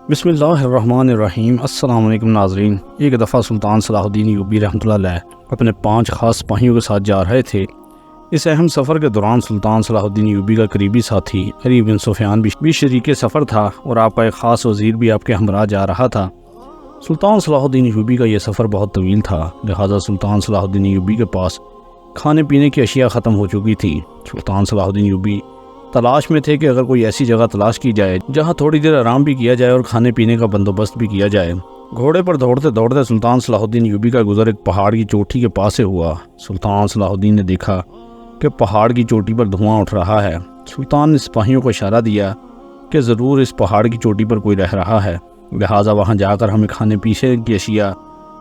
بسم اللہ الرحمن الرحیم۔ السلام علیکم ناظرین۔ ایک دفعہ سلطان صلاح الدین ایوبی رحمۃ اللہ علیہ اپنے 5 خاص سپاہیوں کے ساتھ جا رہے تھے۔ اس اہم سفر کے دوران سلطان صلاح الدین ایوبی کا قریبی ساتھی علی بن سفیان بھی شریک سفر تھا اور آپ کا ایک خاص وزیر بھی آپ کے ہمراہ جا رہا تھا۔ سلطان صلاح الدین ایوبی کا یہ سفر بہت طویل تھا، لہٰذا سلطان صلاح الدین ایوبی کے پاس کھانے پینے کی اشیاء ختم ہو چکی تھی۔ سلطان صلاح الدین ایوبی تلاش میں تھے کہ اگر کوئی ایسی جگہ تلاش کی جائے جہاں تھوڑی دیر آرام بھی کیا جائے اور کھانے پینے کا بندوبست بھی کیا جائے۔ گھوڑے پر دوڑتے دوڑتے سلطان صلاح الدین ایوبی کا گزر ایک پہاڑ کی چوٹی کے پاس سے ہوا۔ سلطان صلاح الدین نے دیکھا کہ پہاڑ کی چوٹی پر دھواں اٹھ رہا ہے۔ سلطان نے سپاہیوں کو اشارہ دیا کہ ضرور اس پہاڑ کی چوٹی پر کوئی رہ رہا ہے، لہٰذا وہاں جا کر ہمیں کھانے پینے کی اشیاء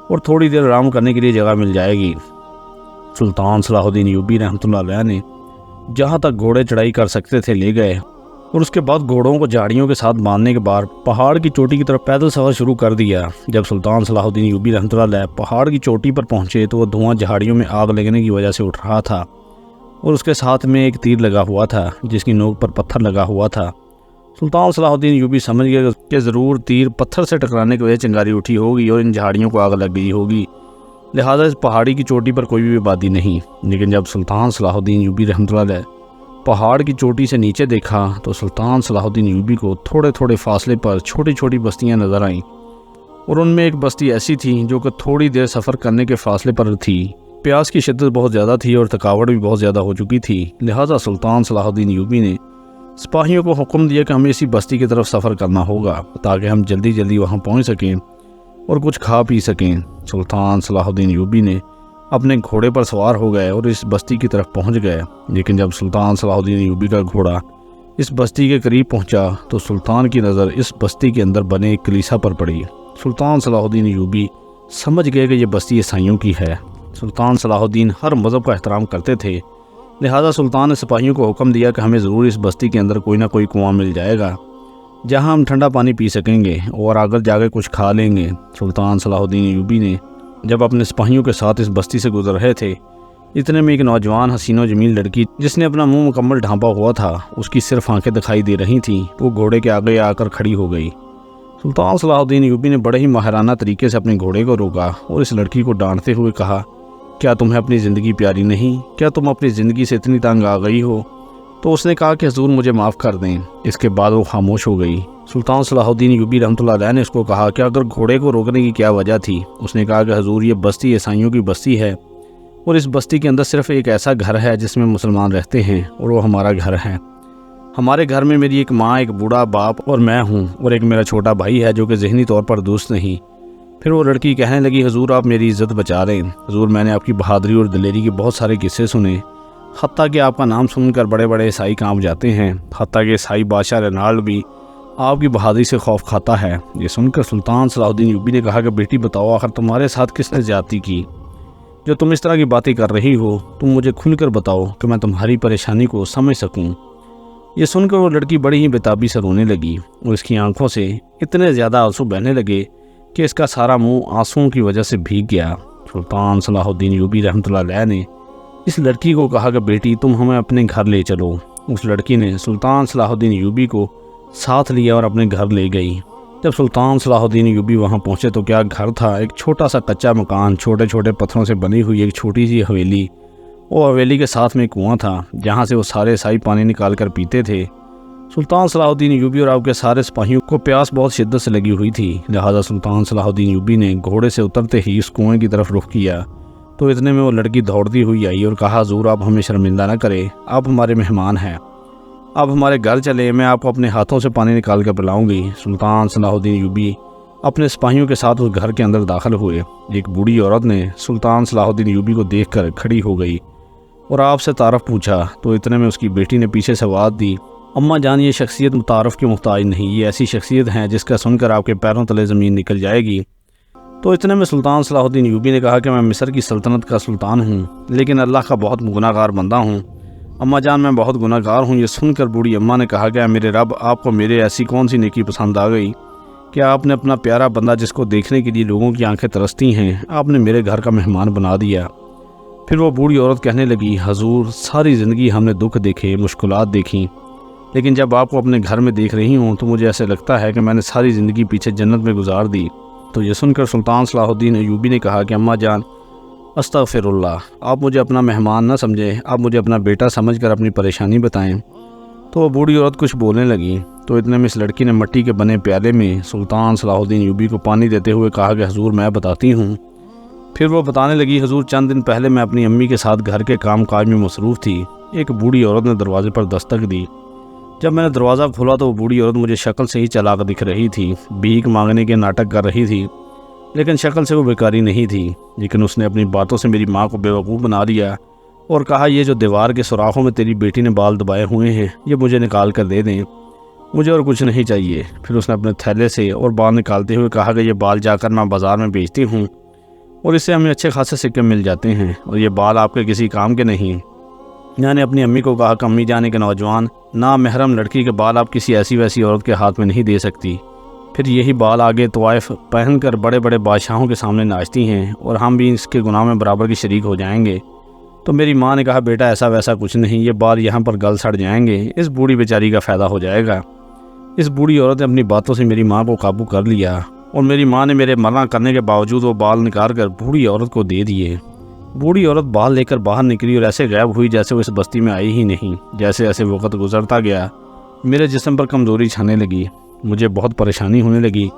اور تھوڑی دیر آرام کرنے کے لیے جگہ مل جائے گی۔ سلطان صلاح الدین ایوبی رحمۃ اللہ علیہ نے جہاں تک گھوڑے چڑھائی کر سکتے تھے لے گئے اور اس کے بعد گھوڑوں کو جھاڑیوں کے ساتھ باندھنے کے بعد پہاڑ کی چوٹی کی طرف پیدل سفر شروع کر دیا۔ جب سلطان صلاح الدین ایوبی رحمۃ اللہ علیہ پہاڑ کی چوٹی پر پہنچے تو وہ دھواں جھاڑیوں میں آگ لگنے کی وجہ سے اٹھ رہا تھا اور اس کے ساتھ میں ایک تیر لگا ہوا تھا جس کی نوک پر پتھر لگا ہوا تھا۔ سلطان صلاح الدین ایوبی سمجھ گئے کہ ضرور تیر پتھر سے ٹکرانے کی وجہ سے چنگاری اٹھی ہوگی اور ان جھاڑیوں کو آگ لگ گئی ہوگی، لہٰذا اس پہاڑی کی چوٹی پر کوئی بھی آبادی نہیں۔ لیکن جب سلطان صلاح الدین ایوبی رحمۃ اللہ علیہ پہاڑ کی چوٹی سے نیچے دیکھا تو سلطان صلاح الدین ایوبی کو تھوڑے تھوڑے فاصلے پر چھوٹی چھوٹی بستیاں نظر آئیں اور ان میں ایک بستی ایسی تھی جو کہ تھوڑی دیر سفر کرنے کے فاصلے پر تھی۔ پیاس کی شدت بہت زیادہ تھی اور تھکاوٹ بھی بہت زیادہ ہو چکی تھی، لہٰذا سلطان صلاح الدین ایوبی نے سپاہیوں کو حکم دیا کہ ہمیں اسی بستی کی طرف سفر کرنا ہوگا تاکہ ہم جلدی جلدی وہاں پہنچ سکیں اور کچھ کھا پی سکیں۔ سلطان صلاح الدین ایوبی نے اپنے گھوڑے پر سوار ہو گئے اور اس بستی کی طرف پہنچ گئے، لیکن جب سلطان صلاح الدین ایوبی کا گھوڑا اس بستی کے قریب پہنچا تو سلطان کی نظر اس بستی کے اندر بنے ایک کلیسا پر پڑی۔ سلطان صلاح الدین ایوبی سمجھ گئے کہ یہ بستی عیسائیوں کی ہے۔ سلطان صلاح الدین ہر مذہب کا احترام کرتے تھے، لہٰذا سلطان نے سپاہیوں کو حکم دیا کہ ہمیں ضرور اس بستی کے اندر کوئی نہ کوئی کنواں مل جائے گا جہاں ہم ٹھنڈا پانی پی سکیں گے اور آگر جا کے کچھ کھا لیں گے۔ سلطان صلاح الدین ایوبی نے جب اپنے سپاہیوں کے ساتھ اس بستی سے گزر رہے تھے، اتنے میں ایک نوجوان حسین و جمیل لڑکی جس نے اپنا منہ مکمل ڈھانپا ہوا تھا، اس کی صرف آنکھیں دکھائی دے رہی تھیں، وہ گھوڑے کے آگے آ کر کھڑی ہو گئی۔ سلطان صلاح الدین ایوبی نے بڑے ہی ماہرانہ طریقے سے اپنے گھوڑے کو روکا اور اس لڑکی کو ڈانٹتے ہوئے کہا، کیا تمہیں اپنی زندگی پیاری نہیں؟ کیا تم اپنی زندگی سے اتنی تنگ آ گئی ہو؟ تو اس نے کہا کہ حضور مجھے معاف کر دیں۔ اس کے بعد وہ خاموش ہو گئی۔ سلطان صلاح الدین ایوبی رحمۃ اللہ علیہ نے اس کو کہا کہ اگر گھوڑے کو روکنے کی کیا وجہ تھی؟ اس نے کہا کہ حضور یہ بستی عیسائیوں کی بستی ہے اور اس بستی کے اندر صرف ایک ایسا گھر ہے جس میں مسلمان رہتے ہیں اور وہ ہمارا گھر ہے۔ ہمارے گھر میں میری ایک ماں، ایک بوڑھا باپ اور میں ہوں اور ایک میرا چھوٹا بھائی ہے جو کہ ذہنی طور پر دوست نہیں۔ پھر وہ لڑکی کہنے لگی، حضور آپ میری عزت بچا رہے ہیں، حضور میں نے آپ کی بہادری اور دلیری کے بہت سارے قصے سنے، حتیٰ کہ آپ کا نام سن کر بڑے بڑے عیسائی کانپ جاتے ہیں، حتیٰ کہ عیسائی بادشاہ رینالڈ بھی آپ کی بہادری سے خوف کھاتا ہے۔ یہ سن کر سلطان صلاح الدین ایوبی نے کہا کہ بیٹی بتاؤ، آخر تمہارے ساتھ کس نے زیادتی کی جو تم اس طرح کی باتیں کر رہی ہو؟ تم مجھے کھل کر بتاؤ کہ میں تمہاری پریشانی کو سمجھ سکوں۔ یہ سن کر وہ لڑکی بڑی ہی بےتابی سے رونے لگی اور اس کی آنکھوں سے اتنے زیادہ آنسو بہنے لگے کہ اس کا سارا منہ آنسوؤں کی وجہ سے بھیگ گیا۔ سلطان صلاح الدین ایوبی رحمۃ اللہ علیہ نے اس لڑکی کو کہا کہ بیٹی تم ہمیں اپنے گھر لے چلو۔ اس لڑکی نے سلطان صلاح الدین ایوبی کو ساتھ لیا اور اپنے گھر لے گئی۔ جب سلطان صلاح الدین ایوبی وہاں پہنچے تو کیا گھر تھا، ایک چھوٹا سا کچا مکان، چھوٹے چھوٹے پتھروں سے بنی ہوئی ایک چھوٹی سی حویلی، وہ حویلی کے ساتھ میں کنواں تھا جہاں سے وہ سارے عیسائی پانی نکال کر پیتے تھے۔ سلطان صلاح الدین ایوبی اور آپ کے سارے سپاہیوں کو پیاس بہت شدت سے لگی ہوئی تھی، لہٰذا سلطان صلاح الدین ایوبی نے گھوڑے سے اترتے ہی اس کنویں کی طرف رخ کیا تو اتنے میں وہ لڑکی دوڑتی ہوئی آئی اور کہا، حضور آپ ہمیں شرمندہ نہ کرے، آپ ہمارے مہمان ہیں، آپ ہمارے گھر چلے، میں آپ کو اپنے ہاتھوں سے پانی نکال کر پلاؤں گی۔ سلطان صلاح الدین ایوبی اپنے سپاہیوں کے ساتھ اس گھر کے اندر داخل ہوئے۔ ایک بوڑھی عورت نے سلطان صلاح الدین ایوبی کو دیکھ کر کھڑی ہو گئی اور آپ سے تعارف پوچھا تو اتنے میں اس کی بیٹی نے پیچھے سے آواز دی، اماں جان یہ شخصیت متعارف کی محتاج نہیں، یہ ایسی شخصیت ہے جس کا سن کر آپ کے پیروں تلے زمین نکل جائے گی۔ تو اتنے میں سلطان صلاح الدین ایوبی نے کہا کہ میں مصر کی سلطنت کا سلطان ہوں لیکن اللہ کا بہت گناہ گار بندہ ہوں، اماں جان میں بہت گناہ گار ہوں۔ یہ سن کر بوڑھی اماں نے کہا کہ میرے رب، آپ کو میرے ایسی کون سی نیکی پسند آ گئی کہ آپ نے اپنا پیارا بندہ جس کو دیکھنے کے لیے لوگوں کی آنکھیں ترستی ہیں، آپ نے میرے گھر کا مہمان بنا دیا۔ پھر وہ بوڑھی عورت کہنے لگی، حضور ساری زندگی ہم نے دکھ دیکھے، مشکلات دیکھیں، لیکن جب آپ کو اپنے گھر میں دیکھ رہی ہوں تو مجھے ایسے لگتا ہے کہ میں نے ساری زندگی پیچھے جنت میں گزار دی۔ تو یہ سن کر سلطان صلاح الدین ایوبی نے کہا کہ اماں جان استغفر اللہ، آپ مجھے اپنا مہمان نہ سمجھیں، آپ مجھے اپنا بیٹا سمجھ کر اپنی پریشانی بتائیں۔ تو وہ بوڑھی عورت کچھ بولنے لگی، تو اتنے میں اس لڑکی نے مٹی کے بنے پیالے میں سلطان صلاح الدین ایوبی کو پانی دیتے ہوئے کہا کہ حضور میں بتاتی ہوں۔ پھر وہ بتانے لگی، حضور چند دن پہلے میں اپنی امی کے ساتھ گھر کے کام کاج میں مصروف تھی۔ ایک بوڑھی عورت نے دروازے پر دستک دی۔ جب میں نے دروازہ کھولا تو وہ بوڑھی عورت مجھے شکل سے ہی چلاک دکھ رہی تھی، بھیک مانگنے کے ناٹک کر رہی تھی، لیکن شکل سے وہ بیکاری نہیں تھی۔ لیکن اس نے اپنی باتوں سے میری ماں کو بیوقوف بنا لیا اور کہا یہ جو دیوار کے سوراخوں میں تیری بیٹی نے بال دبائے ہوئے ہیں یہ مجھے نکال کر دے دیں، مجھے اور کچھ نہیں چاہیے۔ پھر اس نے اپنے تھیلے سے اور بال نکالتے ہوئے کہا کہ یہ بال جا کر میں بازار میں بیچتی ہوں اور اس سے ہمیں اچھے خاصے سکے مل جاتے ہیں، اور یہ بال آپ کے کسی کام کے نہیں۔ میں نے اپنی امی کو کہا کہ امی جانے کے نوجوان نامحرم لڑکی کے بال آپ کسی ایسی ویسی عورت کے ہاتھ میں نہیں دے سکتی، پھر یہی بال آگے طوائف پہن کر بڑے بڑے بادشاہوں کے سامنے ناچتی ہیں اور ہم بھی اس کے گناہ میں برابر کی شریک ہو جائیں گے۔ تو میری ماں نے کہا بیٹا ایسا ویسا کچھ نہیں، یہ بال یہاں پر گل سڑ جائیں گے، اس بوڑھی بیچاری کا فائدہ ہو جائے گا۔ اس بوڑھی عورت نے اپنی باتوں سے میری ماں کو قابو کر لیا اور میری ماں نے میرے منع کرنے کے باوجود وہ بال نکال کر بوڑھی عورت کو دے دیے۔ بوڑھی عورت بال لے کر باہر نکلی اور ایسے غائب ہوئی جیسے وہ اس بستی میں آئی ہی نہیں۔ جیسے ایسے وقت گزرتا گیا میرے جسم پر کمزوری چھانے لگی، مجھے بہت پریشانی ہونے لگی۔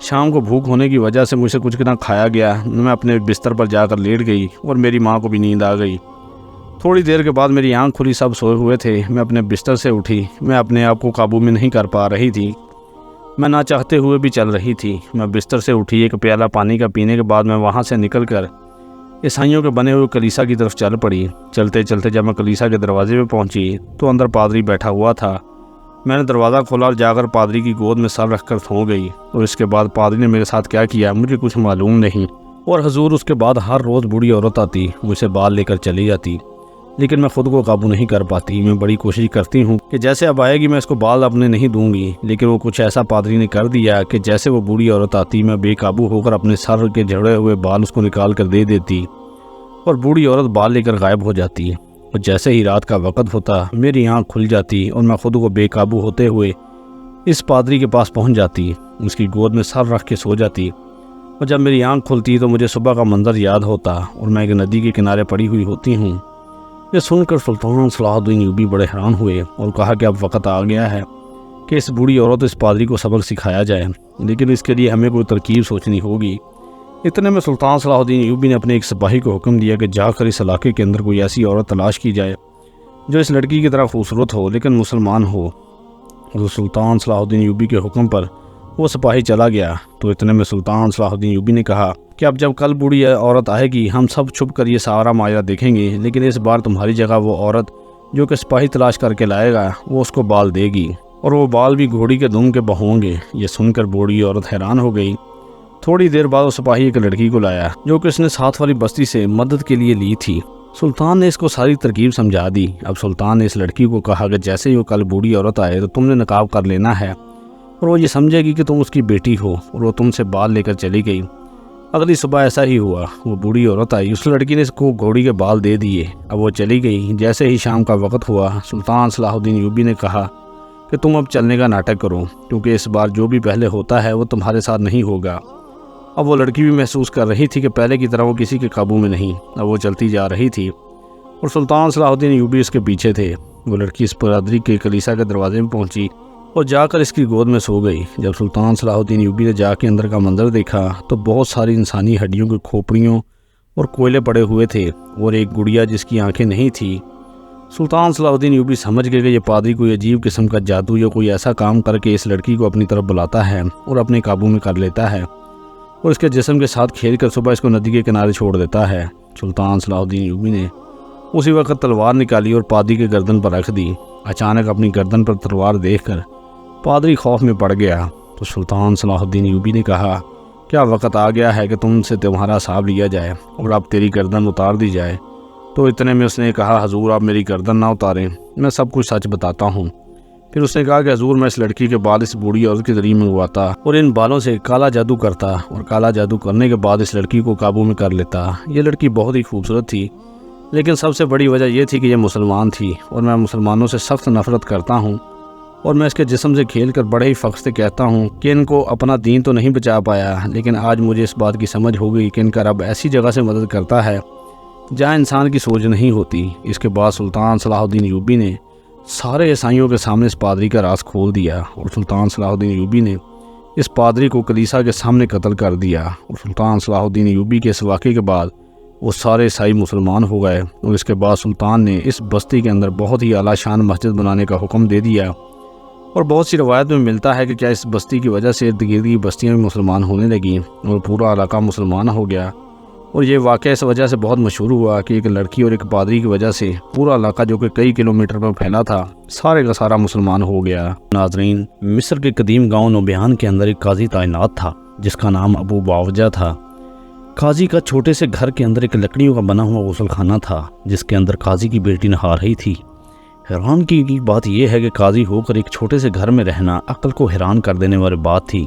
شام کو بھوک ہونے کی وجہ سے مجھ سے کچھ نہ کھایا گیا، میں اپنے بستر پر جا کر لیٹ گئی اور میری ماں کو بھی نیند آ گئی۔ تھوڑی دیر کے بعد میری آنکھ کھلی، سب سوئے ہوئے تھے۔ میں اپنے بستر سے اٹھی، میں اپنے آپ کو قابو میں نہیں کر پا رہی تھی، میں نہ چاہتے ہوئے بھی چل رہی تھی۔ میں بستر سے اٹھی، ایک پیالہ پانی کا پینے کے بعد میں وہاں سے نکل کر عیسائیوں کے بنے ہوئے کلیسا کی طرف چل پڑی۔ چلتے چلتے جب میں کلیسا کے دروازے پہ پہنچی تو اندر پادری بیٹھا ہوا تھا۔ میں نے دروازہ کھولا اور جا کر پادری کی گود میں سر رکھ کر سو گئی، اور اس کے بعد پادری نے میرے ساتھ کیا کیا مجھے کچھ معلوم نہیں۔ اور حضور اس کے بعد ہر روز بوڑھی عورت آتی، مجھ سے بال لے کر چلی جاتی، لیکن میں خود کو قابو نہیں کر پاتی۔ میں بڑی کوشش کرتی ہوں کہ جیسے اب آئے گی میں اس کو بال اپنے نہیں دوں گی، لیکن وہ کچھ ایسا پادری نے کر دیا کہ جیسے وہ بوڑھی عورت آتی میں بے قابو ہو کر اپنے سر کے جھڑے ہوئے بال اس کو نکال کر دے دیتی اور بوڑھی عورت بال لے کر غائب ہو جاتی۔ اور جیسے ہی رات کا وقت ہوتا میری آنکھ کھل جاتی اور میں خود کو بے قابو ہوتے ہوئے اس پادری کے پاس پہنچ جاتی، اس کی گود میں سر رکھ کے سو جاتی۔ اور جب میری آنکھ کھلتی تو مجھے صبح کا منظر یاد ہوتا اور میں ایک ندی کے کنارے پڑی ہوئی ہوتی ہوں۔ یہ سن کر سلطان صلاح الدین ایوبی بڑے حیران ہوئے اور کہا کہ اب وقت آ گیا ہے کہ اس بوڑھی عورت اس پادری کو سبق سکھایا جائے، لیکن اس کے لیے ہمیں کوئی ترکیب سوچنی ہوگی۔ اتنے میں سلطان صلاح الدین ایوبی نے اپنے ایک سپاہی کو حکم دیا کہ جا کر اس علاقے کے اندر کوئی ایسی عورت تلاش کی جائے جو اس لڑکی کی طرح خوبصورت ہو لیکن مسلمان ہو۔ اور سلطان صلاح الدین ایوبی کے حکم پر وہ سپاہی چلا گیا۔ تو اتنے میں سلطان صلاح الدین ایوبی نے کہا کہ اب جب کل بوڑھی عورت آئے گی ہم سب چھپ کر یہ سارا ماجرا دیکھیں گے، لیکن اس بار تمہاری جگہ وہ عورت جو کہ سپاہی تلاش کر کے لائے گا وہ اس کو بال دے گی، اور وہ بال بھی گھوڑی کے دم کے ہوں گے۔ یہ سن کر بوڑھی عورت حیران ہو گئی۔ تھوڑی دیر بعد وہ سپاہی ایک لڑکی کو لایا جو کہ اس نے ساتھ والی بستی سے مدد کے لیے لی تھی۔ سلطان نے اس کو ساری ترکیب سمجھا دی۔ اب سلطان نے اس لڑکی کو کہا کہ جیسے ہی وہ کل بوڑھی عورت آئے تو تم نے نقاب کر لینا ہے اور وہ یہ سمجھے گی کہ تم اس کی بیٹی ہو، اور وہ تم سے بال لے کر چلی گئی۔ اگلی صبح ایسا ہی ہوا، وہ بوڑھی عورت آئی، اس لڑکی نے اس کو گھوڑی کے بال دے دیے، اب وہ چلی گئی۔ جیسے ہی شام کا وقت ہوا سلطان صلاح الدین ایوبی نے کہا کہ تم اب چلنے کا ناٹک کرو، کیونکہ اس بار جو بھی پہلے ہوتا ہے وہ تمہارے ساتھ نہیں ہوگا۔ اب وہ لڑکی بھی محسوس کر رہی تھی کہ پہلے کی طرح وہ کسی کے قابو میں نہیں، اب وہ چلتی جا رہی تھی اور سلطان صلاح الدین ایوبی اس کے پیچھے تھے۔ وہ لڑکی اس پادری کے کلیسا کے دروازے میں پہنچی اور جا کر اس کی گود میں سو گئی۔ جب سلطان صلاح الدین ایوبی نے جا کے اندر کا منظر دیکھا تو بہت ساری انسانی ہڈیوں کے کھوپڑیوں اور کوئلے پڑے ہوئے تھے اور ایک گڑیا جس کی آنکھیں نہیں تھی۔ سلطان صلاح الدین ایوبی سمجھ گئے کہ یہ پادری کوئی عجیب قسم کا جادو یا کوئی ایسا کام کر کے اس لڑکی کو اپنی طرف بلاتا ہے اور اپنے قابو میں کر لیتا ہے اور اس کے جسم کے ساتھ کھیل کر صبح اس کو ندی کے کنارے چھوڑ دیتا ہے۔ سلطان صلاح الدین ایوبی نے اسی وقت تلوار نکالی اور پادری کے گردن پر رکھ دی۔ اچانک اپنی گردن پر تلوار دیکھ کر پادری خوف میں پڑ گیا۔ تو سلطان صلاح الدین ایوبی نے کہا کیا وقت آ گیا ہے کہ تم سے تمہارا حساب لیا جائے اور اب تیری گردن اتار دی جائے؟ تو اتنے میں اس نے کہا حضور آپ میری گردن نہ اتاریں، میں سب کچھ سچ بتاتا ہوں۔ پھر اس نے کہا کہ حضور میں اس لڑکی کے بال اس بوڑھی عورت کے ذریعے منگواتا اور ان بالوں سے کالا جادو کرتا اور کالا جادو کرنے کے بعد اس لڑکی کو قابو میں کر لیتا۔ یہ لڑکی بہت ہی خوبصورت تھی، لیکن سب سے بڑی وجہ یہ تھی کہ یہ مسلمان تھی اور میں مسلمانوں سے سخت نفرت کرتا ہوں، اور میں اس کے جسم سے کھیل کر بڑے ہی فخر سے کہتا ہوں کہ ان کو اپنا دین تو نہیں بچا پایا، لیکن آج مجھے اس بات کی سمجھ ہو گئی کہ ان کا رب ایسی جگہ سے مدد کرتا ہے جہاں انسان کی سوچ نہیں ہوتی۔ اس کے بعد سلطان صلاح الدین ایوبی نے سارے عیسائیوں کے سامنے اس پادری کا راز کھول دیا، اور سلطان صلاح الدین ایوبی نے اس پادری کو کلیسا کے سامنے قتل کر دیا۔ اور سلطان صلاح الدین ایوبی کے اس واقعے کے بعد وہ سارے عیسائی مسلمان ہو گئے، اور اس کے بعد سلطان نے اس بستی کے اندر بہت ہی اعلیٰ شان مسجد بنانے کا حکم دے دیا۔ اور بہت سی روایت میں ملتا ہے کہ کیا اس بستی کی وجہ سے ارد گرد کی بستیاں بھی مسلمان ہونے لگیں اور پورا علاقہ مسلمان ہو گیا۔ اور یہ واقعہ اس وجہ سے بہت مشہور ہوا کہ ایک لڑکی اور ایک پادری کی وجہ سے پورا علاقہ جو کہ کئی کلومیٹر پر پھیلا تھا سارے کا سارا مسلمان ہو گیا۔ ناظرین، مصر کے قدیم گاؤں نوبیان کے اندر ایک قاضی تعینات تھا جس کا نام ابو باوجہ تھا۔ قاضی کا چھوٹے سے گھر کے اندر ایک لکڑیوں کا بنا ہوا غسل خانہ تھا جس کے اندر قاضی کی بیٹی نہا رہی تھی۔ حیران کی بات یہ ہے کہ قاضی ہو کر ایک چھوٹے سے گھر میں رہنا عقل کو حیران کر دینے والی بات تھی،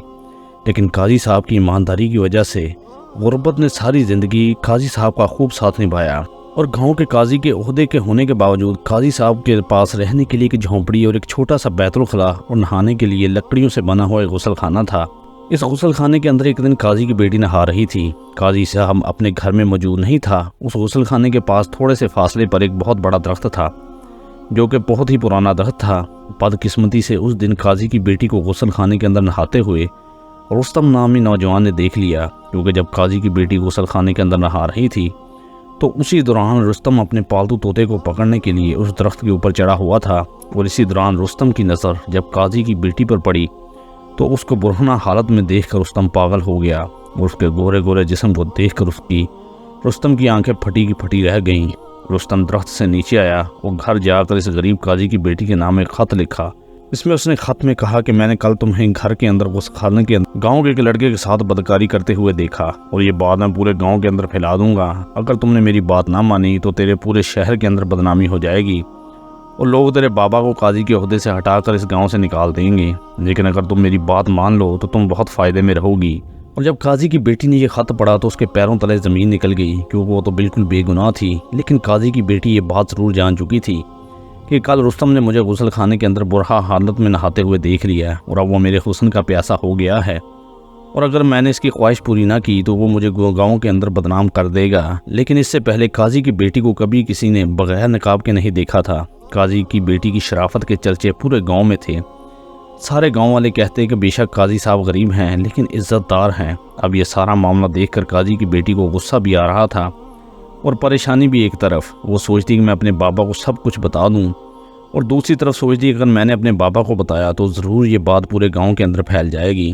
لیکن قاضی صاحب کی ایمانداری کی وجہ سے غربت نے ساری زندگی قاضی صاحب کا خوب ساتھ نبھایا، اور گاؤں کے قاضی کے عہدے کے ہونے کے باوجود قاضی صاحب کے پاس رہنے کے لیے ایک جھونپڑی اور ایک چھوٹا سا بیت الخلا اور نہانے کے لیے لکڑیوں سے بنا ہوا ایک غسل خانہ تھا۔ اس غسل خانے کے اندر ایک دن قاضی کی بیٹی نہا رہی تھی۔ قاضی صاحب اپنے گھر میں موجود نہیں تھا۔ اس غسل خانے کے پاس تھوڑے سے فاصلے پر ایک بہت بڑا درخت تھا جو کہ بہت ہی پرانا درخت تھا۔ بدقسمتی سے اس دن قاضی کی بیٹی کو غسل خانے کے اندر نہاتے ہوئے رستم نامی نوجوان نے دیکھ لیا، کیونکہ جب قاضی کی بیٹی غسل خانے کے اندر نہا رہی تھی تو اسی دوران رستم اپنے پالتو طوطے کو پکڑنے کے لیے اس درخت کے اوپر چڑھا ہوا تھا، اور اسی دوران رستم کی نظر جب قاضی کی بیٹی پر پڑی تو اس کو برہنہ حالت میں دیکھ کر رستم پاگل ہو گیا، اور اس کے گورے گورے جسم کو دیکھ کر رستم کی آنکھیں پھٹی کی پھٹی رہ گئیں۔ رستم درخت سے نیچے آیا اور گھر جا کر اس غریب قاضی کی بیٹی کے نام ایک خط لکھا۔ اس میں اس نے خط میں کہا کہ میں نے کل تمہیں گھر کے اندر غسل خانے کے اندر گاؤں کے ایک لڑکے کے ساتھ بدکاری کرتے ہوئے دیکھا، اور یہ بات میں پورے گاؤں کے اندر پھیلا دوں گا۔ اگر تم نے میری بات نہ مانی تو تیرے پورے شہر کے اندر بدنامی ہو جائے گی، اور لوگ تیرے بابا کو قاضی کے عہدے سے ہٹا کر اس گاؤں سے نکال دیں گے، لیکن اگر تم میری بات مان لو تو تم بہت فائدے میں رہو گی۔ اور جب قاضی کی بیٹی نے یہ خط پڑھا تو اس کے پیروں تلے زمین نکل گئی، کیونکہ وہ تو بالکل بے گناہ تھی۔ لیکن قاضی کی بیٹی یہ بات ضرور جان چکی تھی کہ کل رستم نے مجھے غسل خانے کے اندر برہا حالت میں نہاتے ہوئے دیکھ لیا ہے، اور اب وہ میرے حسن کا پیاسا ہو گیا ہے، اور اگر میں نے اس کی خواہش پوری نہ کی تو وہ مجھے گاؤں کے اندر بدنام کر دے گا۔ لیکن اس سے پہلے قاضی کی بیٹی کو کبھی کسی نے بغیر نقاب کے نہیں دیکھا تھا۔ قاضی کی بیٹی کی شرافت کے چرچے پورے گاؤں میں تھے۔ سارے گاؤں والے کہتے کہ بے شک قاضی صاحب غریب ہیں لیکن عزت دار ہیں۔ اب یہ سارا معاملہ دیکھ کر قاضی کی بیٹی کو غصہ بھی آ رہا تھا اور پریشانی بھی ایک طرف۔ وہ سوچتی کہ میں اپنے بابا کو سب کچھ بتا دوں، اور دوسری طرف سوچتی کہ اگر میں نے اپنے بابا کو بتایا تو ضرور یہ بات پورے گاؤں کے اندر پھیل جائے گی۔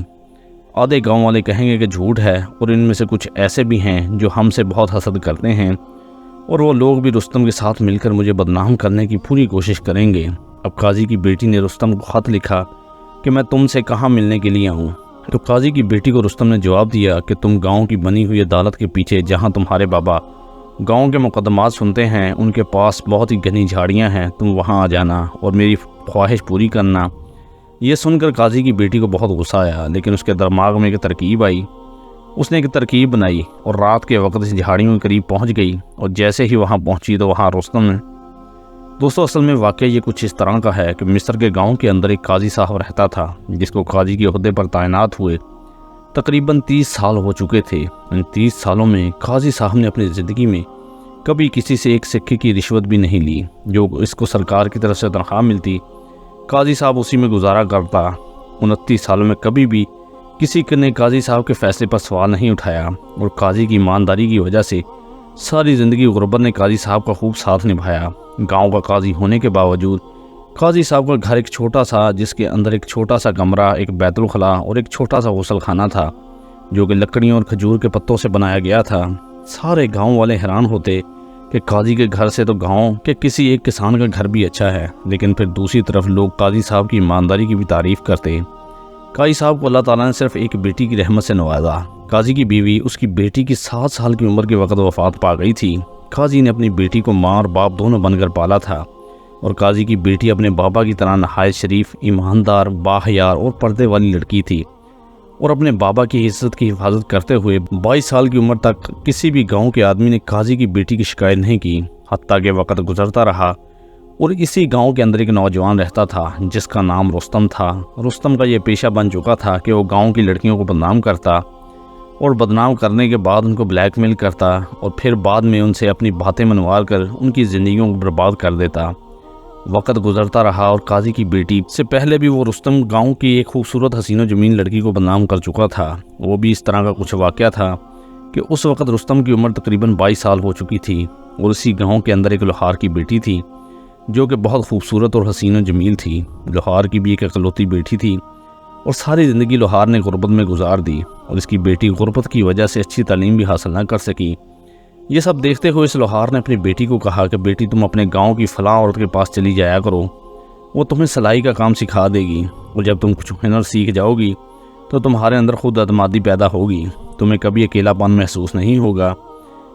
آدھے گاؤں والے کہیں گے کہ جھوٹ ہے، اور ان میں سے کچھ ایسے بھی ہیں جو ہم سے بہت حسد کرتے ہیں، اور وہ لوگ بھی رستم کے ساتھ مل کر مجھے بدنام کرنے کی پوری کوشش کریں گے۔ اب قاضی کی بیٹی نے رستم کو خط لکھا کہ میں تم سے کہاں ملنے کے لیے آؤں؟ تو قاضی کی بیٹی کو رستم نے جواب دیا کہ تم گاؤں کی بنی ہوئی عدالت کے پیچھے جہاں تمہارے بابا گاؤں کے مقدمات سنتے ہیں ان کے پاس بہت ہی گھنی جھاڑیاں ہیں، تم وہاں آ جانا اور میری خواہش پوری کرنا۔ یہ سن کر قاضی کی بیٹی کو بہت غصہ آیا، لیکن اس کے دماغ میں ایک ترکیب آئی۔ اس نے ایک ترکیب بنائی اور رات کے وقت اس جھاڑیوں کے قریب پہنچ گئی، اور جیسے ہی وہاں پہنچی تو وہاں رستم دوستو اصل میں واقعہ یہ کچھ اس طرح کا ہے کہ مصر کے گاؤں کے اندر ایک قاضی صاحب رہتا تھا جس کو قاضی کے عہدے پر تعینات ہوئے تقریباً 30 سال ہو چکے تھے۔ ان 30 سالوں میں قاضی صاحب نے اپنی زندگی میں کبھی کسی سے ایک سکے کی رشوت بھی نہیں لی۔ جو اس کو سرکار کی طرف سے تنخواہ ملتی قاضی صاحب اسی میں گزارا کرتا۔ 29 سالوں میں کبھی بھی کسی نے قاضی صاحب کے فیصلے پر سوال نہیں اٹھایا، اور قاضی کی ایمانداری کی وجہ سے ساری زندگی غربت نے قاضی صاحب کا خوب ساتھ نبھایا۔ گاؤں کا قاضی ہونے کے باوجود قاضی صاحب کا گھر ایک چھوٹا سا، جس کے اندر ایک چھوٹا سا کمرہ، ایک بیت الخلا اور ایک چھوٹا سا غسل خانہ تھا جو کہ لکڑیوں اور کھجور کے پتوں سے بنایا گیا تھا۔ سارے گاؤں والے حیران ہوتے کہ قاضی کے گھر سے تو گاؤں کے کسی ایک کسان کا گھر بھی اچھا ہے، لیکن پھر دوسری طرف لوگ قاضی صاحب کی ایمانداری کی بھی تعریف کرتے۔ قاضی صاحب کو اللہ تعالیٰ نے صرف ایک بیٹی کی رحمت سے نوازا۔ قاضی کی بیوی اس کی بیٹی کی 7 سال کی عمر کے وقت وفات پا گئی تھی۔ قاضی نے اپنی بیٹی کو ماں اور باپ دونوں بن کر پالا تھا، اور قاضی کی بیٹی اپنے بابا کی طرح نہایت شریف، ایماندار، باحیار اور پردے والی لڑکی تھی، اور اپنے بابا کی عزت کی حفاظت کرتے ہوئے 22 سال کی عمر تک کسی بھی گاؤں کے آدمی نے قاضی کی بیٹی کی شکایت نہیں کی۔ حتیٰ کہ وقت گزرتا رہا اور اسی گاؤں کے اندر ایک نوجوان رہتا تھا جس کا نام رستم تھا۔ رستم کا یہ پیشہ بن چکا تھا کہ وہ گاؤں کی لڑکیوں کو بدنام کرتا اور بدنام کرنے کے بعد ان کو بلیک میل کرتا اور پھر بعد میں ان سے اپنی باتیں منوا کر ان کی زندگیوں کو برباد کر دیتا۔ وقت گزرتا رہا اور قاضی کی بیٹی سے پہلے بھی وہ رستم گاؤں کی ایک خوبصورت حسین و جمیل لڑکی کو بدنام کر چکا تھا۔ وہ بھی اس طرح کا کچھ واقعہ تھا کہ اس وقت رستم کی عمر تقریباً 22 سال ہو چکی تھی اور اسی گاؤں کے اندر ایک لوہار کی بیٹی تھی جو کہ بہت خوبصورت اور حسین و جمیل تھی۔ لوہار کی بھی ایک اکلوتی بیٹی تھی اور ساری زندگی لوہار نے غربت میں گزار دی اور اس کی بیٹی غربت کی وجہ سے اچھی تعلیم بھی حاصل نہ کر سکی۔ یہ سب دیکھتے ہوئے اس لوہار نے اپنی بیٹی کو کہا کہ بیٹی تم اپنے گاؤں کی فلاں عورت کے پاس چلی جایا کرو، وہ تمہیں سلائی کا کام سکھا دے گی اور جب تم کچھ ہنر سیکھ جاؤ گی تو تمہارے اندر خود اعتمادی پیدا ہوگی، تمہیں کبھی اکیلا پن محسوس نہیں ہوگا،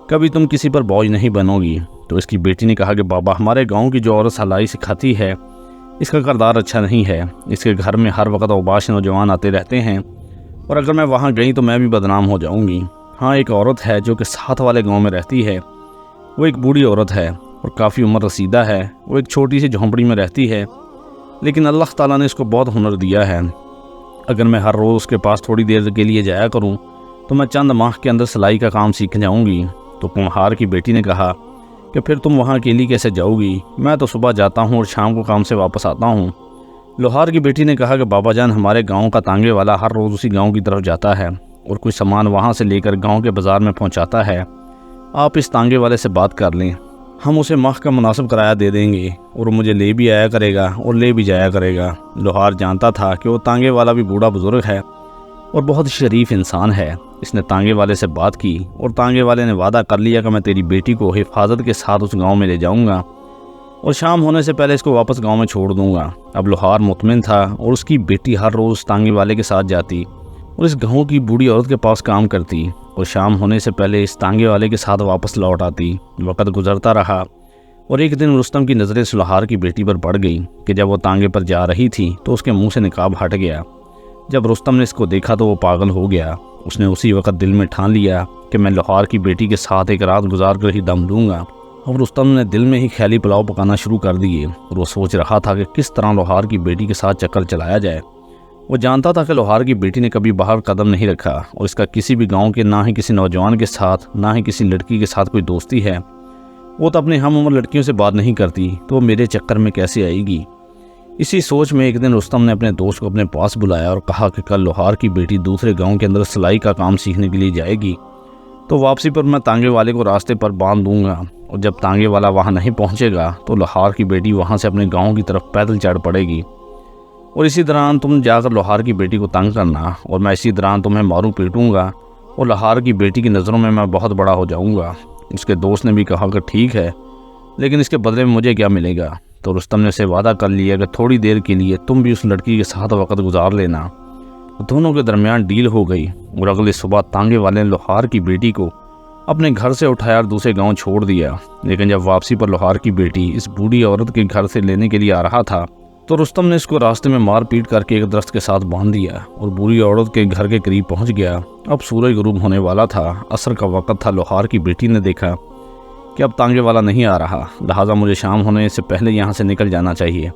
کبھی تم کسی پر بوجھ نہیں بنو گی۔ تو اس کی بیٹی نے کہا کہ بابا ہمارے گاؤں کی جو عورت سلائی سکھاتی ہے اس کا کردار اچھا نہیں ہے، اس کے گھر میں ہر وقت اوباش نوجوان آتے رہتے ہیں اور اگر میں وہاں گئی تو میں بھی بدنام ہو جاؤں گی۔ ہاں ایک عورت ہے جو کہ ساتھ والے گاؤں میں رہتی ہے، وہ ایک بوڑھی عورت ہے اور کافی عمر رسیدہ ہے، وہ ایک چھوٹی سی جھونپڑی میں رہتی ہے لیکن اللہ تعالیٰ نے اس کو بہت ہنر دیا ہے۔ اگر میں ہر روز اس کے پاس تھوڑی دیر کے لیے جایا کروں تو میں چند ماہ کے اندر سلائی کا کام سیکھ جاؤں گی۔ تو کمہار کی بیٹی نے کہا کہ پھر تم وہاں اکیلی کیسے جاؤ گی؟ میں تو صبح جاتا ہوں اور شام کو کام سے واپس آتا ہوں۔ لوہار کی بیٹی نے کہا کہ بابا جان ہمارے گاؤں کا تانگے والا ہر روز اسی گاؤں کی طرف جاتا ہے اور کچھ سامان وہاں سے لے کر گاؤں کے بازار میں پہنچاتا ہے، آپ اس تانگے والے سے بات کر لیں، ہم اسے ماہ کا مناسب کرایہ دے دیں گے اور مجھے لے بھی آیا کرے گا اور لے بھی جایا کرے گا۔ لوہار جانتا تھا کہ وہ تانگے والا بھی بوڑھا بزرگ ہے اور بہت شریف انسان ہے۔ اس نے تانگے والے سے بات کی اور تانگے والے نے وعدہ کر لیا کہ میں تیری بیٹی کو حفاظت کے ساتھ اس گاؤں میں لے جاؤں گا اور شام ہونے سے پہلے اس کو واپس گاؤں میں چھوڑ دوں گا۔ اب لوہار مطمئن تھا اور اس کی بیٹی ہر روز تانگے والے کے ساتھ جاتی اور اس گاؤں کی بوڑھی عورت کے پاس کام کرتی اور شام ہونے سے پہلے اس تانگے والے کے ساتھ واپس لوٹ آتی۔ وقت گزرتا رہا اور ایک دن رستم کی نظریں لوہار کی بیٹی پر پڑ گئی کہ جب وہ تانگے پر جا رہی تھی تو اس کے منہ سے نقاب ہٹ گیا۔ جب رستم نے اس کو دیکھا تو وہ پاگل ہو گیا۔ اس نے اسی وقت دل میں ٹھان لیا کہ میں لوہار کی بیٹی کے ساتھ ایک رات گزار کر ہی دم لوں گا۔ اور رستم نے دل میں ہی خیالی پلاؤ پکانا شروع کر دیے اور وہ سوچ رہا تھا کہ کس طرح لوہار کی بیٹی کے ساتھ چکر چلایا جائے۔ وہ جانتا تھا کہ لوہار کی بیٹی نے کبھی باہر قدم نہیں رکھا اور اس کا کسی بھی گاؤں کے نہ ہی کسی نوجوان کے ساتھ نہ ہی کسی لڑکی کے ساتھ کوئی دوستی ہے۔ وہ تو اپنے ہم عمر لڑکیوں سے بات نہیں کرتی تو وہ میرے چکر میں کیسے آئے گی؟ اسی سوچ میں ایک دن رستم نے اپنے دوست کو اپنے پاس بلایا اور کہا کہ کل لوہار کی بیٹی دوسرے گاؤں کے اندر سلائی کا کام سیکھنے کے لیے جائے گی تو واپسی پر میں تانگے والے کو راستے پر باندھ دوں گا اور جب تانگے والا وہاں نہیں پہنچے گا تو لوہار کی بیٹی وہاں سے اپنے گاؤں کی طرف پیدل چڑھ پڑے گی اور اسی دوران تم جا کر لوہار کی بیٹی کو تنگ کرنا اور میں اسی دوران تمہیں ماروں پیٹوں گا اور لوہار کی بیٹی کی نظروں میں بہت بڑا ہو جاؤں گا۔ اس کے دوست نے بھی کہا کہ ٹھیک ہے لیکن اس کے بدلے میں مجھے کیا ملے گا؟ تو رستم نے اسے وعدہ کر لیا کہ تھوڑی دیر کے لیے تم بھی اس لڑکی کے ساتھ وقت گزار لینا۔ دونوں کے درمیان ڈیل ہو گئی اور اگلی صبح تانگے والے نے لوہار کی بیٹی کو اپنے گھر سے اٹھایا اور دوسرے گاؤں چھوڑ دیا۔ لیکن جب واپسی پر لوہار کی بیٹی اس بوڑھی عورت کے گھر سے لینے کے لیے آ رہا تھا تو رستم نے اس کو راستے میں مار پیٹ کر کے ایک درخت کے ساتھ باندھ دیا اور بوڑھی عورت کے گھر کے قریب پہنچ گیا۔ اب سورج غروب ہونے والا تھا، عصر کا وقت تھا۔ لوہار کی بیٹی نے دیکھا کہ اب تانگے والا نہیں آ رہا، لہٰذا مجھے شام ہونے سے پہلے یہاں سے نکل جانا چاہیے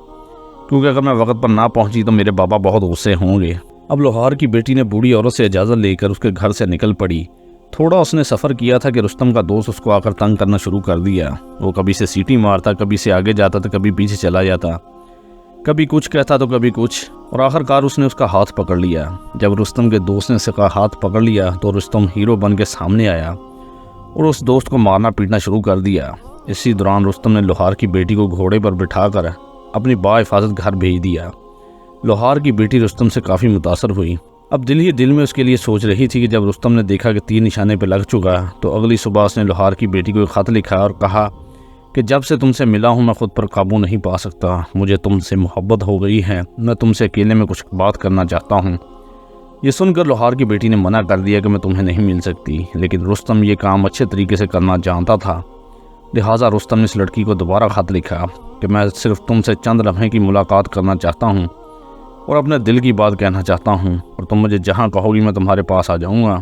کیونکہ اگر میں وقت پر نہ پہنچی تو میرے بابا بہت غصے ہوں گے۔ اب لوہار کی بیٹی نے بوڑھی عورت سے اجازت لے کر اس کے گھر سے نکل پڑی۔ تھوڑا اس نے سفر کیا تھا کہ رستم کا دوست اس کو آ کر تنگ کرنا شروع کر دیا۔ وہ کبھی سے سیٹی مارتا، کبھی سے آگے جاتا تو کبھی پیچھے چلا جاتا، کبھی کچھ کہتا تو کبھی کچھ، اور آخر کار اس نے اس کا ہاتھ پکڑ لیا۔ جب رستم کے دوست نے اس کا ہاتھ پکڑ لیا تو رستم ہیرو بن کے سامنے آیا اور اس دوست کو مارنا پیٹنا شروع کر دیا۔ اسی دوران رستم نے لوہار کی بیٹی کو گھوڑے پر بٹھا کر اپنی باحفاظت گھر بھیج دیا۔ لوہار کی بیٹی رستم سے کافی متاثر ہوئی۔ اب دل ہی دل میں اس کے لیے سوچ رہی تھی کہ جب رستم نے دیکھا کہ تیر نشانے پہ لگ چکا تو اگلی صبح اس نے لوہار کی بیٹی کو ایک خط لکھا اور کہا کہ جب سے تم سے ملا ہوں میں خود پر قابو نہیں پا سکتا، مجھے تم سے محبت ہو گئی ہے، میں تم سے اکیلے میں کچھ بات کرنا چاہتا ہوں۔ یہ سن کر لوہار کی بیٹی نے منع کر دیا کہ میں تمہیں نہیں مل سکتی، لیکن رستم یہ کام اچھے طریقے سے کرنا جانتا تھا، لہٰذا رستم نے اس لڑکی کو دوبارہ خط لکھا کہ میں صرف تم سے چند لمحے کی ملاقات کرنا چاہتا ہوں اور اپنے دل کی بات کہنا چاہتا ہوں، اور تم مجھے جہاں کہو گی میں تمہارے پاس آ جاؤں گا۔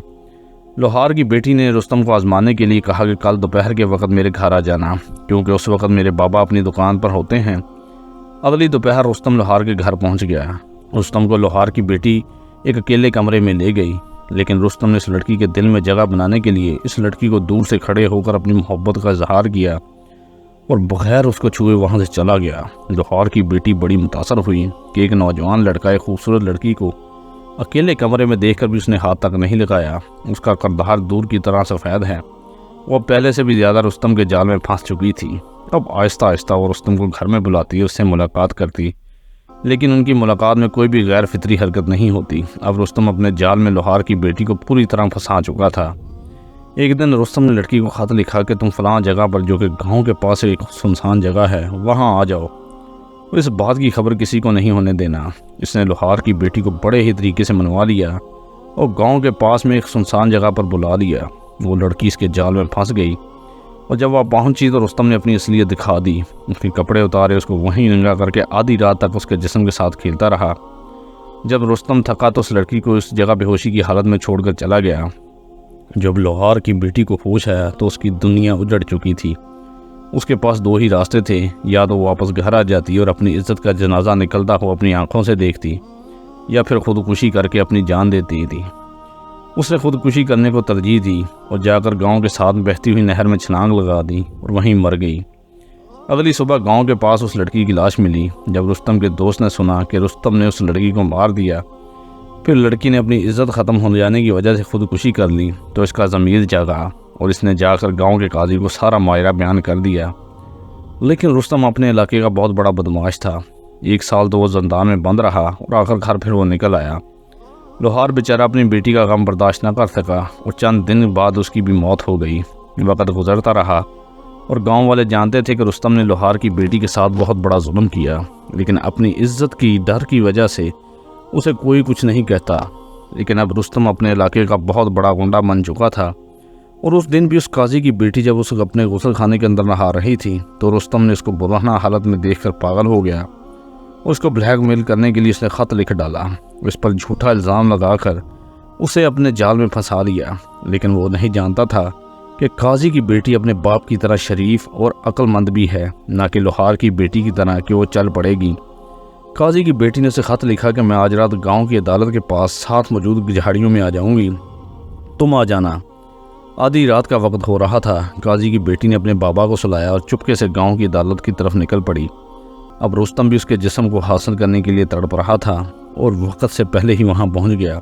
لوہار کی بیٹی نے رستم کو آزمانے کے لیے کہا کہ کل دوپہر کے وقت میرے گھر آ جانا، کیونکہ اس وقت میرے بابا اپنی دکان پر ہوتے ہیں۔ اگلی دوپہر رستم لوہار کے گھر پہنچ گیا۔ رستم کو لوہار کی بیٹی ایک اکیلے کمرے میں لے گئی، لیکن رستم نے اس لڑکی کے دل میں جگہ بنانے کے لیے اس لڑکی کو دور سے کھڑے ہو کر اپنی محبت کا اظہار کیا اور بغیر اس کو چھوئے وہاں سے چلا گیا۔ لوہار کی بیٹی بڑی متاثر ہوئی کہ ایک نوجوان لڑکا ایک خوبصورت لڑکی کو اکیلے کمرے میں دیکھ کر بھی اس نے ہاتھ تک نہیں لگایا۔ اس کا کردار دور کی طرح سفید ہے۔ وہ پہلے سے بھی زیادہ رستم کے جال میں پھنس چکی تھی۔ اب آہستہ آہستہ وہ رستم کو گھر میں بلاتی، اس سے ملاقات کرتی، لیکن ان کی ملاقات میں کوئی بھی غیر فطری حرکت نہیں ہوتی۔ اب رستم اپنے جال میں لوہار کی بیٹی کو پوری طرح پھنسا چکا تھا۔ ایک دن رستم نے لڑکی کو خط لکھا کہ تم فلاں جگہ پر، جو کہ گاؤں کے پاس ایک سنسان جگہ ہے، وہاں آ جاؤ۔ اس بات کی خبر کسی کو نہیں ہونے دینا۔ اس نے لوہار کی بیٹی کو بڑے ہی طریقے سے منوا لیا اور گاؤں کے پاس میں ایک سنسان جگہ پر بلا لیا۔ وہ لڑکی اس کے جال میں پھنس گئی اور جب وہ پہنچی تو رستم نے اپنی اصلیت دکھا دی۔ اس کے کپڑے اتارے، اس کو وہیں ننگا کر کے آدھی رات تک اس کے جسم کے ساتھ کھیلتا رہا۔ جب رستم تھکا تو اس لڑکی کو اس جگہ بے ہوشی کی حالت میں چھوڑ کر چلا گیا۔ جب لوہار کی بیٹی کو ہوش آیا تو اس کی دنیا اجڑ چکی تھی۔ اس کے پاس دو ہی راستے تھے، یا تو واپس گھر آ جاتی اور اپنی عزت کا جنازہ نکلتا ہوا اپنی آنکھوں سے دیکھتی، یا پھر خودکشی کر کے اپنی جان دیتی تھی۔ اس نے خودکشی کرنے کو ترجیح دی اور جا کر گاؤں کے ساتھ بہتی ہوئی نہر میں چھلانگ لگا دی اور وہیں مر گئی۔ اگلی صبح گاؤں کے پاس اس لڑکی کی لاش ملی۔ جب رستم کے دوست نے سنا کہ رستم نے اس لڑکی کو مار دیا، پھر لڑکی نے اپنی عزت ختم ہو جانے کی وجہ سے خودکشی کر لی، تو اس کا ضمیر جاگا اور اس نے جا کر گاؤں کے قاضی کو سارا ماجرا بیان کر دیا۔ لیکن رستم اپنے علاقے کا بہت بڑا بدمعاش تھا۔ 1 سال تو وہ زندان میں بند رہا اور آخر گھر پھر وہ نکل آیا۔ لوہار بیچارہ اپنی بیٹی کا غم برداشت نہ کر سکا اور چند دن بعد اس کی بھی موت ہو گئی۔ وقت گزرتا رہا اور گاؤں والے جانتے تھے کہ رستم نے لوہار کی بیٹی کے ساتھ بہت بڑا ظلم کیا، لیکن اپنی عزت کی ڈر کی وجہ سے اسے کوئی کچھ نہیں کہتا۔ لیکن اب رستم اپنے علاقے کا بہت بڑا گنڈا بن چکا تھا، اور اس دن بھی اس قاضی کی بیٹی جب اس اپنے غسل خانے کے اندر نہا رہی تھی تو رستم نے اس کو برہنہ حالت میں دیکھ کر پاگل ہو گیا۔ اس کو بلیک میل کرنے کے لیے اس نے خط لکھ ڈالا، اس پر جھوٹا الزام لگا کر اسے اپنے جال میں پھنسا لیا۔ لیکن وہ نہیں جانتا تھا کہ قاضی کی بیٹی اپنے باپ کی طرح شریف اور عقل مند بھی ہے، نہ کہ لوہار کی بیٹی کی طرح کہ وہ چل پڑے گی۔ قاضی کی بیٹی نے اسے خط لکھا کہ میں آج رات گاؤں کی عدالت کے پاس ساتھ موجود جھاڑیوں میں آ جاؤں گی، تم آ جانا۔ آدھی رات کا وقت ہو رہا تھا۔ قاضی کی بیٹی نے اپنے بابا کو سلایا اور چپکے سے گاؤں کی عدالت کی طرف نکل پڑی۔ اب رستم بھی اس کے جسم کو حاصل کرنے کے لیے تڑپ رہا تھا اور وقت سے پہلے ہی وہاں پہنچ گیا۔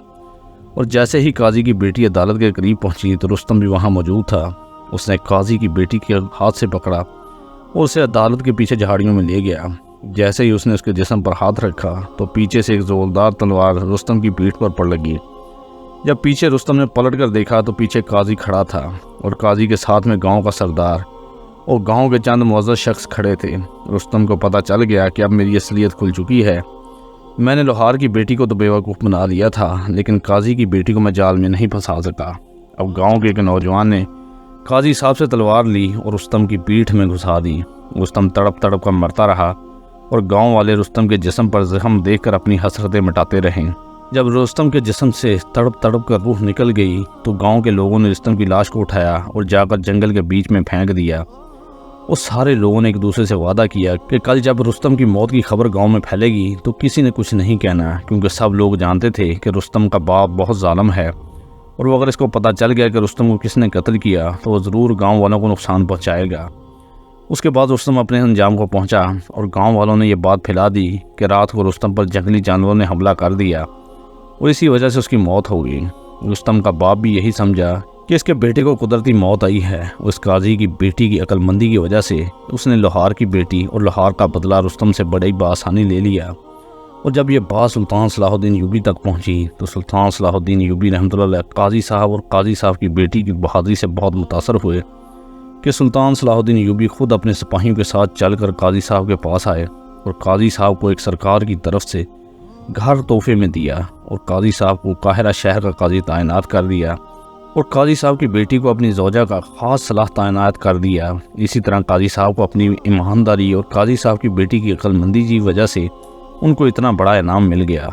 اور جیسے ہی قاضی کی بیٹی عدالت کے قریب پہنچی تو رستم بھی وہاں موجود تھا۔ اس نے قاضی کی بیٹی کے ہاتھ سے پکڑا اور اسے عدالت کے پیچھے جھاڑیوں میں لے گیا۔ جیسے ہی اس نے اس کے جسم پر ہاتھ رکھا تو پیچھے سے ایک زوردار تلوار رستم کی پیٹھ پر پڑ لگی۔ جب پیچھے رستم نے پلٹ کر دیکھا تو پیچھے قاضی کھڑا تھا اور قاضی کے ساتھ میں گاؤں کا سردار اور گاؤں کے چند معزز شخص کھڑے تھے۔ رستم کو پتہ چل گیا کہ اب میری اصلیت کھل چکی ہے۔ میں نے لوہار کی بیٹی کو تو بیوقوف بنا لیا تھا، لیکن قاضی کی بیٹی کو میں جال میں نہیں پھنسا سکا۔ اب گاؤں کے ایک نوجوان نے قاضی صاحب سے تلوار لی اور رستم کی پیٹھ میں گھسا دی۔ رستم تڑپ تڑپ کر مرتا رہا اور گاؤں والے رستم کے جسم پر زخم دیکھ کر اپنی حسرتیں مٹاتے رہے۔ جب رستم کے جسم سے تڑپ تڑپ کر روح نکل گئی تو گاؤں کے لوگوں نے رستم کی لاش کو اٹھایا اور جا کر جنگل کے بیچ میں پھینک دیا۔ اس سارے لوگوں نے ایک دوسرے سے وعدہ کیا کہ کل جب رستم کی موت کی خبر گاؤں میں پھیلے گی تو کسی نے کچھ نہیں کہنا، کیونکہ سب لوگ جانتے تھے کہ رستم کا باپ بہت ظالم ہے، اور وہ اگر اس کو پتہ چل گیا کہ رستم کو کس نے قتل کیا تو وہ ضرور گاؤں والوں کو نقصان پہنچائے گا۔ اس کے بعد رستم اپنے انجام کو پہنچا اور گاؤں والوں نے یہ بات پھیلا دی کہ رات کو رستم پر جنگلی جانوروں نے حملہ کر دیا اور اسی وجہ سے اس کی موت ہو گئی۔ رستم کا باپ بھی یہی سمجھا کہ اس کے بیٹے کو قدرتی موت آئی ہے۔ اس قاضی کی بیٹی کی عقل مندی کی وجہ سے اس نے لوہار کی بیٹی اور لوہار کا بدلہ رستم سے بڑی بآسانی لے لیا۔ اور جب یہ بات سلطان صلاح الدین ایوبی تک پہنچی تو سلطان صلاح الدین ایوبی رحمۃ اللہ علیہ قاضی صاحب اور قاضی صاحب کی بیٹی کی بہادری سے بہت متاثر ہوئے کہ سلطان صلاح الدین ایوبی خود اپنے سپاہیوں کے ساتھ چل کر قاضی صاحب کے پاس آئے اور قاضی صاحب کو ایک سرکار کی طرف سے گھر تحفے میں دیا اور قاضی صاحب کو قاہرہ شہر کا قاضی تعینات کر دیا اور قاضی صاحب کی بیٹی کو اپنی زوجہ کا خاص صلاح تعینات کر دیا۔ اسی طرح قاضی صاحب کو اپنی ایمانداری اور قاضی صاحب کی بیٹی کی عقل مندی کی وجہ سے ان کو اتنا بڑا انعام مل گیا۔